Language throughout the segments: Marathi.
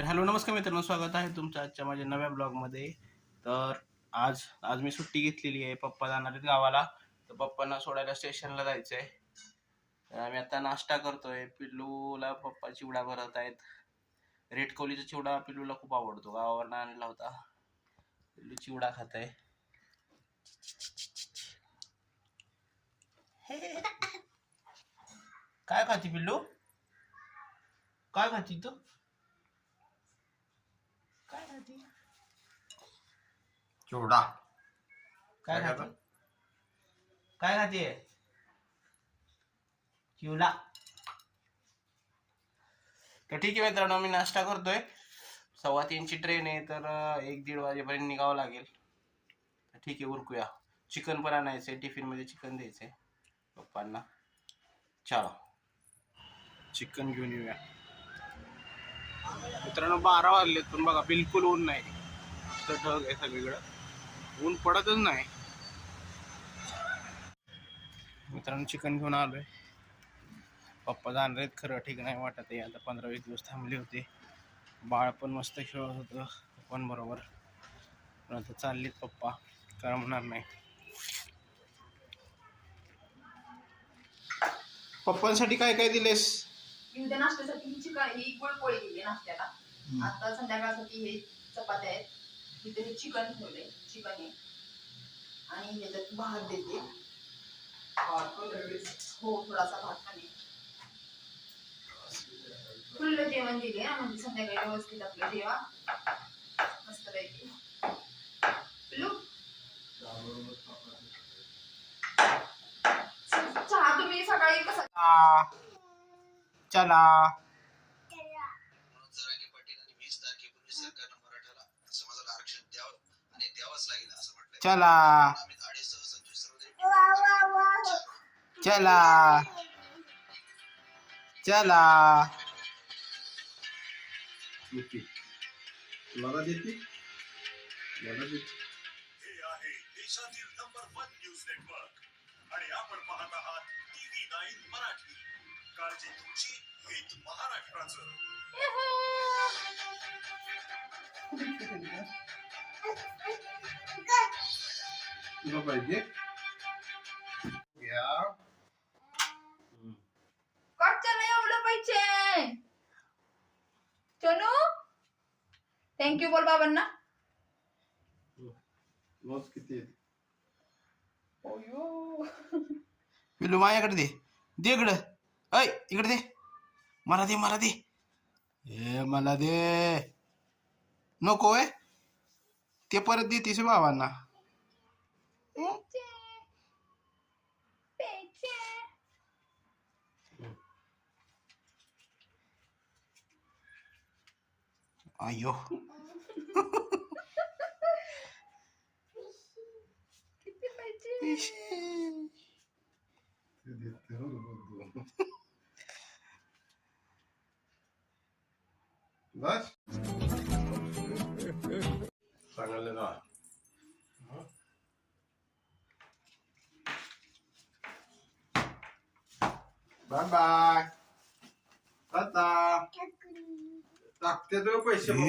तर हॅलो नमस्कार मित्रांनो, स्वागत आहे तुमचं आजच्या माझ्या नव्या ब्लॉगमध्ये. तर आज आज मी सुट्टी घेतलेली आहे. पप्पा जाणार आहेत गावाला, तर पप्पांना सोडायला स्टेशनला जायचं आहे. तर आम्ही आता नाश्ता करतोय. पिल्लूला पप्पा चिवडा भरत आहेत. रेड कोहलीचा चिवडा पिल्लूला खूप आवडतो, गावावरनं आणला होता. पिल्लू चिवडा खात आहे. काय खाती पिल्लू? काय खाती तू? काय खाती? चिवडा. काय खाती? काय खातीये? चिवडा. तर ठीक आहे मित्रांनो, मी नाश्ता करतोय. 3:15ची ट्रेन आहे, तर 1-1:30 वाजेपर्यंत निघावं लागेल. तर ठीक आहे, उरकूया. चिकन पण आणायचंय, टिफिनमध्ये चिकन द्यायचंय पप्पांना. चला चिकन घेऊन येऊया. मित्रांनो 12 वाजलेत, पण बघा बिलकुल ऊन नाही. नुसतं ढग आहे सगळीकडं, ऊन पडतच नाही. मित्रांनो चिकन घेऊन आलोय. पप्पा जाणार आहेत, खरं ठीक नाही वाटत आहे. आता 15-20 दिवस थांबले होते. बाळ पण मस्त खेळत होतं पप्पांबरोबर. पण आता चाललेत पप्पा, करमणार नाही. पप्पांसाठी काय काय दिलेस? उद्या नाश्त्यासाठी ही गुळपोळी दिली नाश्त्याला. आता संध्याकाळसाठी हे चपात्या आहेत. इथे हे चिकन ठेवले, चिकन आहे आणि ह्याच्यात भात देते. हो, थोडासा भात आणि फुल्ल जेवण दिले, म्हणजे संध्याकाळी व्यवस्थित आपलं जेवा मस्त पैकी. चहा तुम्ही सकाळी कसं? चला चला चला चला. मला देते. हे आहे देशातील नंबर 1 न्यूज नेटवर्क आणि आपण पाहत आहात TV9 मराठी. काळजी तुमची, हित महाराष्ट्राचं. तुला पाहिजे या कच्चं एवढं पाहिजे. चनू थँक्यू बोल बाबांना. रोज किती पिल्लू माझ्याकडे दे, दे इकडं. ऐ इकडे दे, मला दे, मला दे. ए मला दे. नको आहे ते, परत देतीस बाबांना. अयो किती पाहिजे? बस सांगायला ना. Bye bye. आता लागते तो पैसे बघू.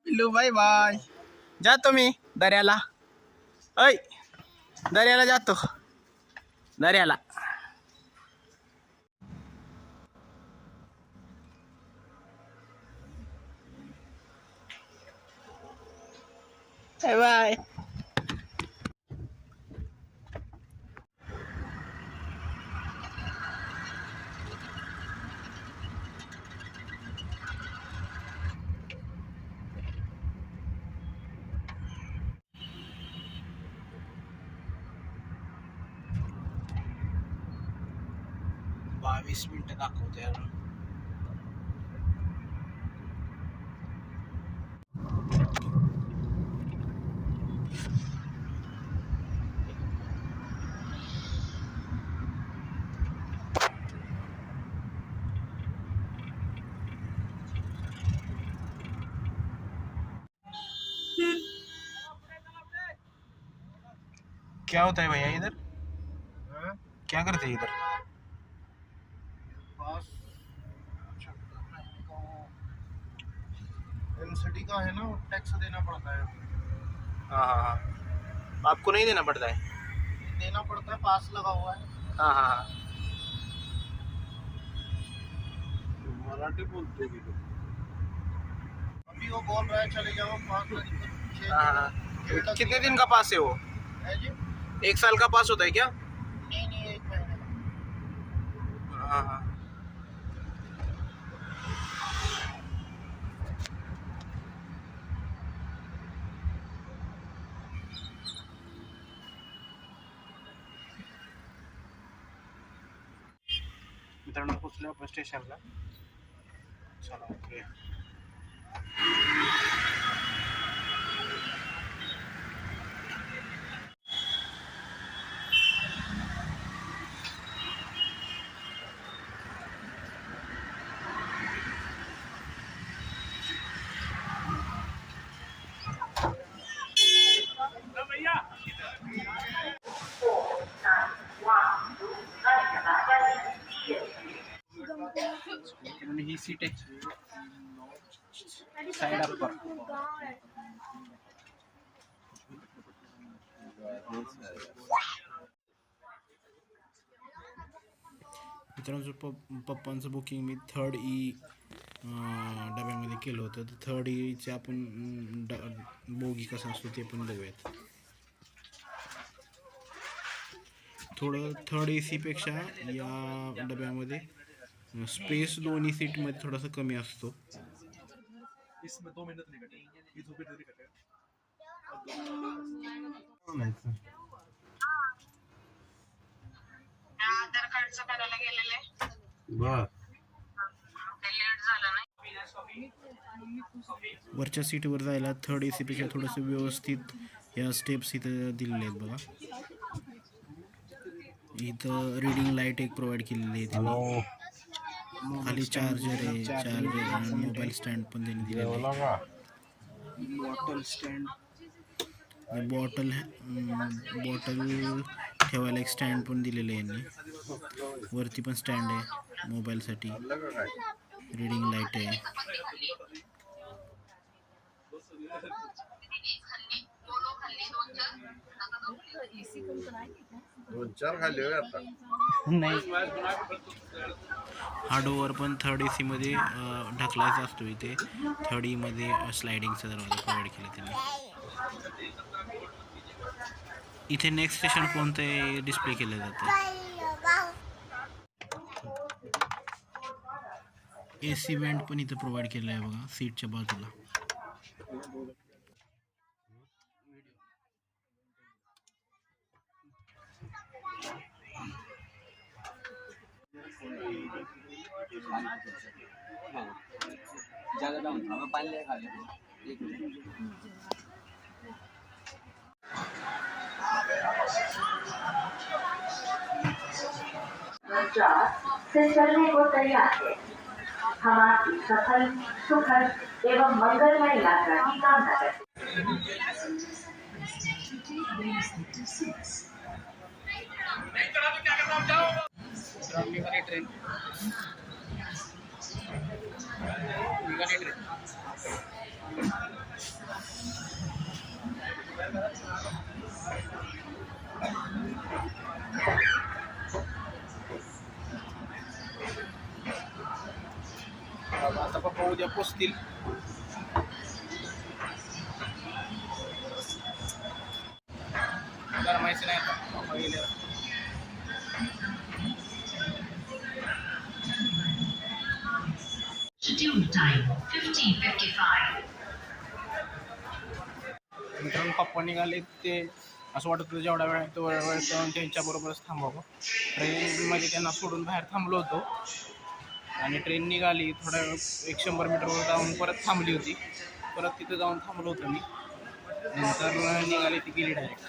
पिल्लू बाय बाय. जातो मी दर्याला. ऐ दर्याला जातो, दर्याला. Bye bye. 20 मिनिटं दाखवते अजून. क्या होता है भैया इधर? क्या करते हैं इधर? एनसीडी का है ना, टैक्स देना पड़ता है। हाँ हाँ हाँ, आपको नहीं देना पड़ता है? देना पड़ता है, पास लगा हुआ है। हाँ हाँ हाँ. मराठी बोलतो की तू? अभी वो बोल रहा है चले जाओ 5 हाँ हाँ. कितने दिन का पास है वो? है जी? 1 साल का पास होता है क्या? नहीं 1 महीने का। हाँ हाँ. मित्रांनो पोचलो आपण स्टेशनला. चला ओके. ही सीट आहे साइड अपर. मित्रांनो पप्पांचं बुकिंग मी 3rd ई डब्यामध्ये केलं होतं. तर 3rd ईचे आपण बोगी कसा असतो ते पण बघूयात. थोडं 3rd AC पेक्षा या डब्यामध्ये स्पेस दोन्ही सीटमध्ये थोडासा कमी असतो. इसमें 2 मिनट नहीं कटे, ये झोपे जरी कटे. आधार कार्डचं करायला गेलेले बर. लेट झालं नाही. वरच्या सीटवर जायला 3rd AC पेक्षा थोडंसं व्यवस्थित या स्टेप्स इथं दिलेले आहेत बघा. इथं रीडिंग लाईट एक प्रोव्हाइड केलेली आहे त्यांनी. खाली चार्जर आहे, चार्जर आणि मोबाईल स्टँड पण त्यांनी दिलेलं आहे. बॉटल स्टँड, बॉटल ठेवायला एक स्टँड पण दिलेलं आहे यांनी. वरती पण स्टँड आहे मोबाईलसाठी. रीडिंग लाईट आहे. दोन चार खाल्ले होय आता. नाही, हा डोअर पण 3rd AC मध्ये ढकलायचा असतो. इथे 3rd E मध्ये स्लायडिंगचा दरवाजा प्रोव्हाइड केला त्यांनी. इथे नेक्स्ट स्टेशन कोणते डिस्प्ले केलं जातं. AC वेंट पण इथं प्रोव्हाइड केलं आहे बघा सीटच्या बाजूला. से चलने को तैयार है। हम आपकी सफल, सुखद एवं मंगलमय यात्रा की कामना करते हैं। ट्रेन आता पप्पा उद्या पोचतील. गरमायचं नाही आता पप्पा गेल्यावर. Schedule time 15:55. मित्रांनो पप्पा निघाले ते असं वाटत होतं जेवढा वेळ आहे तेवढा वेळ जाऊन त्यांच्याबरोबरच थांबावं. ट्रेनमध्ये त्यांना सोडून बाहेर थांबलो होतो आणि ट्रेन निघाली थोड्या 100 मीटरवर जाऊन परत थांबली होती. परत तिथं जाऊन थांबलो होतो मी. नंतर निघाली ती गेली डायरेक्ट.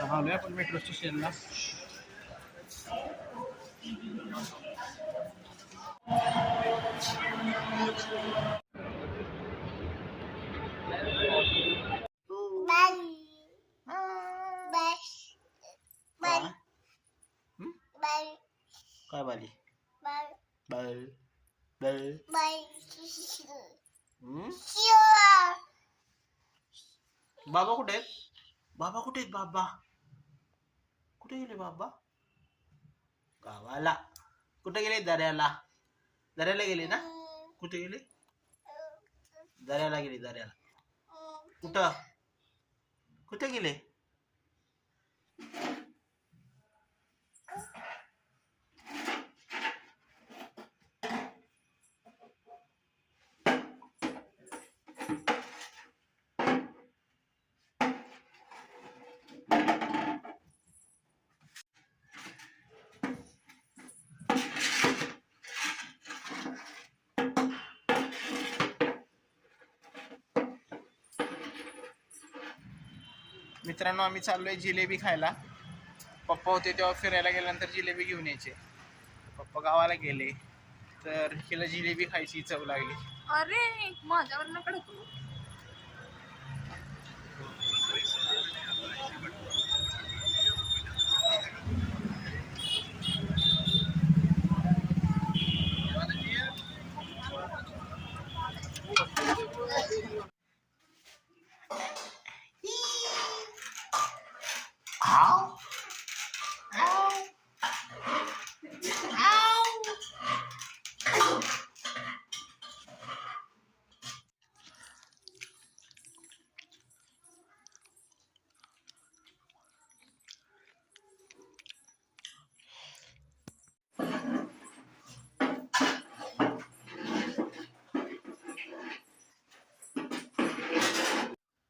थांबलोय आपण मेट्रो स्टेशनला. काय बाली बल बल बाबा कुठे आहेत? बाबा कुठे आहेत? बाबा कुठे गेले? बाबा गावाला. कुठे गेले? दर्याला. दर्याला गेले ना? कुठे गेले? दर्याला गेले. दर्याला कुठं? कुठे गेले? मित्रांनो आम्ही चाललोय जिलेबी खायला. पप्पा होते तेव्हा फिरायला गेल्यानंतर जिलेबी घेऊन यायचे. पप्पा गावाला गेले तर हिला जिलेबी खायची चव लागली. अरे माझ्यावर नकडे तू.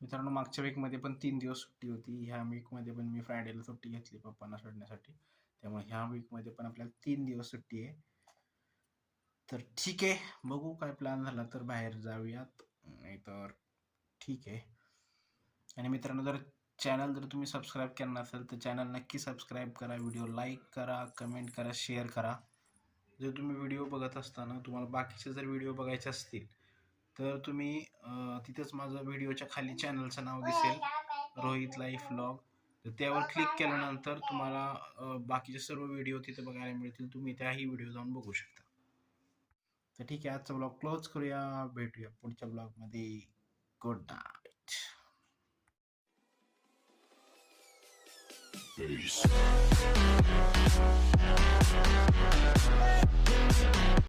मित्रांनो मागच्या वीकमध्ये पण 3 दिवस सुट्टी होती. ह्या वीकमध्ये पण मी फ्रायडेला सुट्टी घेतली पप्पांना सोडण्यासाठी. त्यामुळे ह्या वीकमध्ये पण आपल्याला 3 दिवस सुट्टी आहे. तर ठीक आहे, बघू काय प्लॅन झाला तर बाहेर जाऊयात, नाही तर ठीक आहे. आणि मित्रांनो जर तुम्ही सबस्क्राईब केलं नसेल तर चॅनल नक्की सबस्क्राईब करा, व्हिडिओ लाईक करा, कमेंट करा, शेअर करा. जर तुम्ही व्हिडिओ बघत असताना तुम्हाला बाकीचे जर व्हिडिओ बघायचे असतील तर तुम्ही तिथंच माझं व्हिडिओच्या खाली चॅनलचं नाव दिसेल, रोहित लाईफ व्लॉग. तर त्यावर क्लिक केल्यानंतर तुम्हाला बाकीचे सर्व व्हिडिओ तिथे बघायला मिळतील. तुम्ही त्याही व्हिडिओ जाऊन बघू शकता. तर ठीक आहे, आजचा ब्लॉग क्लोज करूया. भेटूया पुढच्या ब्लॉगमध्ये. Good night.